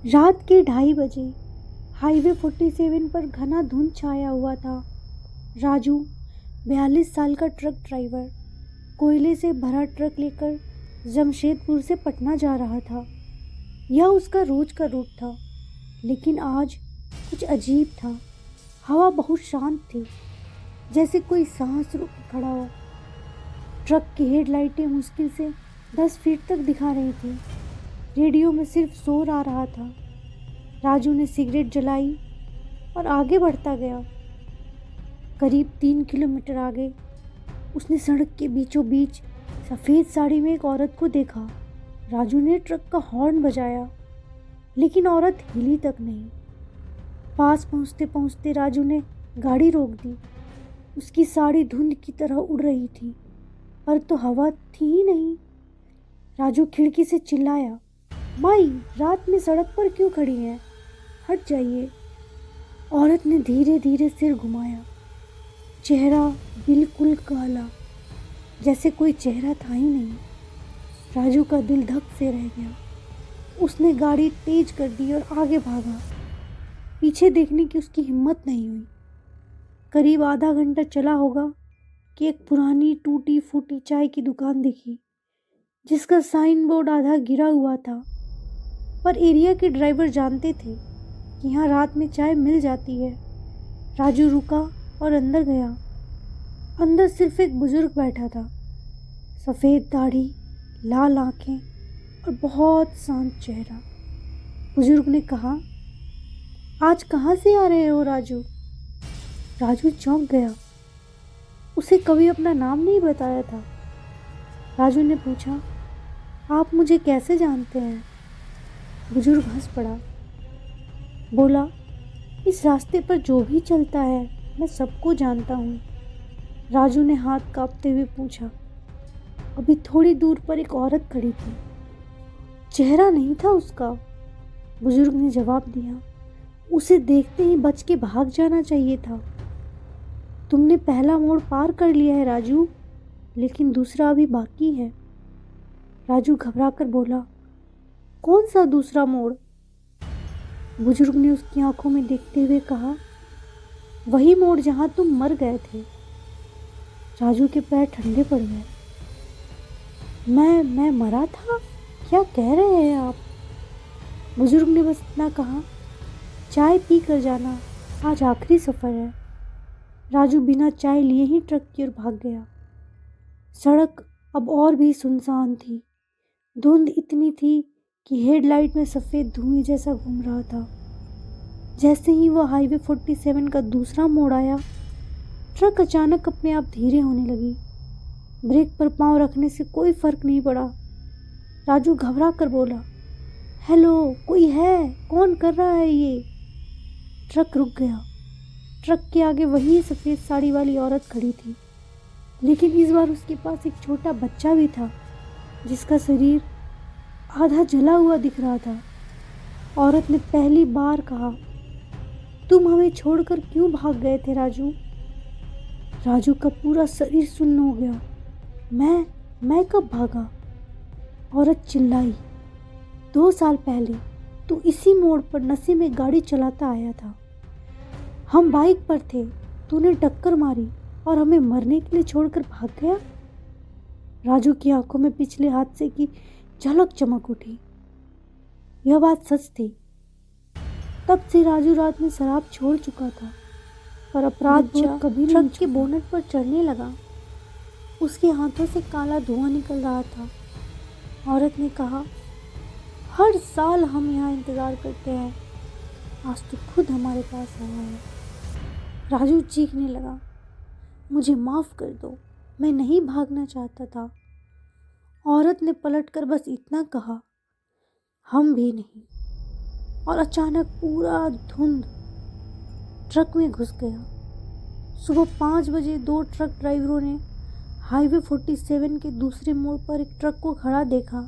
रात के 2:30 बजे हाईवे 47 पर घना धुंध छाया हुआ था। राजू 42 साल का ट्रक ड्राइवर कोयले से भरा ट्रक लेकर जमशेदपुर से पटना जा रहा था। यह उसका रोज का रूट था, लेकिन आज कुछ अजीब था। हवा बहुत शांत थी, जैसे कोई सांस रोक के खड़ा हो। ट्रक की हेडलाइटें मुश्किल से 10 फीट तक दिखा रही थी। रेडियो में सिर्फ शोर आ रहा था। राजू ने सिगरेट जलाई और आगे बढ़ता गया। करीब 3 किलोमीटर आगे उसने सड़क के बीचों बीच सफ़ेद साड़ी में एक औरत को देखा। राजू ने ट्रक का हॉर्न बजाया, लेकिन औरत हिली तक नहीं। पास पहुंचते पहुंचते राजू ने गाड़ी रोक दी। उसकी साड़ी धुंध की तरह उड़ रही थी, पर तो हवा थी ही नहीं। राजू खिड़की से चिल्लाया, माई, रात में सड़क पर क्यों खड़ी हैं? हट जाइए। औरत ने धीरे धीरे सिर घुमाया। चेहरा बिल्कुल काला, जैसे कोई चेहरा था ही नहीं। राजू का दिल धक से रह गया। उसने गाड़ी तेज कर दी और आगे भागा। पीछे देखने की उसकी हिम्मत नहीं हुई। करीब आधा घंटा चला होगा कि एक पुरानी टूटी फूटी चाय की दुकान दिखी, जिसका साइन बोर्ड आधा गिरा हुआ था। पर एरिया के ड्राइवर जानते थे कि यहाँ रात में चाय मिल जाती है। राजू रुका और अंदर गया। अंदर सिर्फ एक बुजुर्ग बैठा था। सफ़ेद दाढ़ी, लाल आंखें और बहुत शांत चेहरा। बुजुर्ग ने कहा, आज कहाँ से आ रहे हो राजू? राजू चौंक गया। उसे कभी अपना नाम नहीं बताया था। राजू ने पूछा, आप मुझे कैसे जानते हैं? बुजुर्ग हंस पड़ा। बोला, इस रास्ते पर जो भी चलता है मैं सबको जानता हूँ। राजू ने हाथ कांपते हुए पूछा, अभी थोड़ी दूर पर एक औरत खड़ी थी, चेहरा नहीं था उसका। बुजुर्ग ने जवाब दिया, उसे देखते ही बच के भाग जाना चाहिए था। तुमने पहला मोड़ पार कर लिया है राजू, लेकिन दूसरा अभी बाकी है। राजू घबराकर बोला, कौन सा दूसरा मोड़? बुजुर्ग ने उसकी आंखों में देखते हुए कहा, वही मोड़ जहां तुम मर गए थे। राजू के पैर ठंडे पड़ गए। मैं मरा था? क्या कह रहे हैं आप? बुजुर्ग ने बस इतना कहा, चाय पी कर जाना, आज आखिरी सफ़र है। राजू बिना चाय लिए ही ट्रक की ओर भाग गया। सड़क अब और भी सुनसान थी। धुंध इतनी थी कि हेडलाइट में सफ़ेद धुएं जैसा घूम रहा था। जैसे ही वह हाईवे 47 का दूसरा मोड़ आया, ट्रक अचानक अपने आप धीरे होने लगी। ब्रेक पर पांव रखने से कोई फर्क नहीं पड़ा। राजू घबरा कर बोला, हेलो, कोई है? कौन कर रहा है ये? ट्रक रुक गया। ट्रक के आगे वही सफ़ेद साड़ी वाली औरत खड़ी थी, लेकिन इस बार उसके पास एक छोटा बच्चा भी था, जिसका शरीर आधा जला हुआ दिख रहा था। औरत ने पहली बार कहा, तुम हमें छोड़कर क्यों भाग गए थे राजू? राजू का पूरा शरीर सुन्न हो गया। मैं कब भागा? औरत चिल्लाई, 2 साल पहले तू इसी मोड़ पर नशे में गाड़ी चलाता आया था। हम बाइक पर थे, तूने टक्कर मारी और हमें मरने के लिए छोड़कर भाग गया। राजू की आंखों में पिछले हादसे की झलक चमक उठी। यह बात सच थी। तब से राजू रात में शराब छोड़ चुका था, पर अपराध बोध कभी ट्रक के बोनट पर चढ़ने लगा। उसके हाथों से काला धुआं निकल रहा था। औरत ने कहा, हर साल हम यहाँ इंतज़ार करते हैं, आज तो खुद हमारे पास आया है। राजू चीखने लगा, मुझे माफ़ कर दो, मैं नहीं भागना चाहता था। औरत ने पलटकर बस इतना कहा, हम भी नहीं। और अचानक पूरा धुंध ट्रक में घुस गया। सुबह 5 बजे 2 ट्रक ड्राइवरों ने हाईवे 47 के दूसरे मोड़ पर एक ट्रक को खड़ा देखा।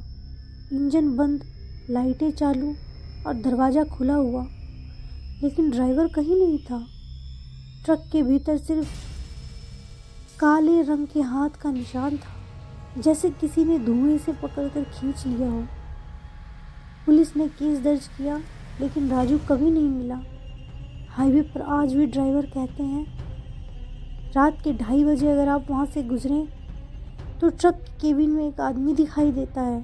इंजन बंद, लाइटें चालू और दरवाज़ा खुला हुआ, लेकिन ड्राइवर कहीं नहीं था। ट्रक के भीतर सिर्फ काले रंग के हाथ का निशान था, जैसे किसी ने धुएं से पकड़कर खींच लिया हो। पुलिस ने केस दर्ज किया लेकिन राजू कभी नहीं मिला। हाईवे पर आज भी ड्राइवर कहते हैं रात के 2:30 बजे अगर आप वहाँ से गुजरें तो ट्रक के केबिन में एक आदमी दिखाई देता है।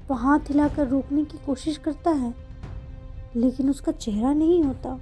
वो हाथ हिलाकर रोकने की कोशिश करता है लेकिन उसका चेहरा नहीं होता।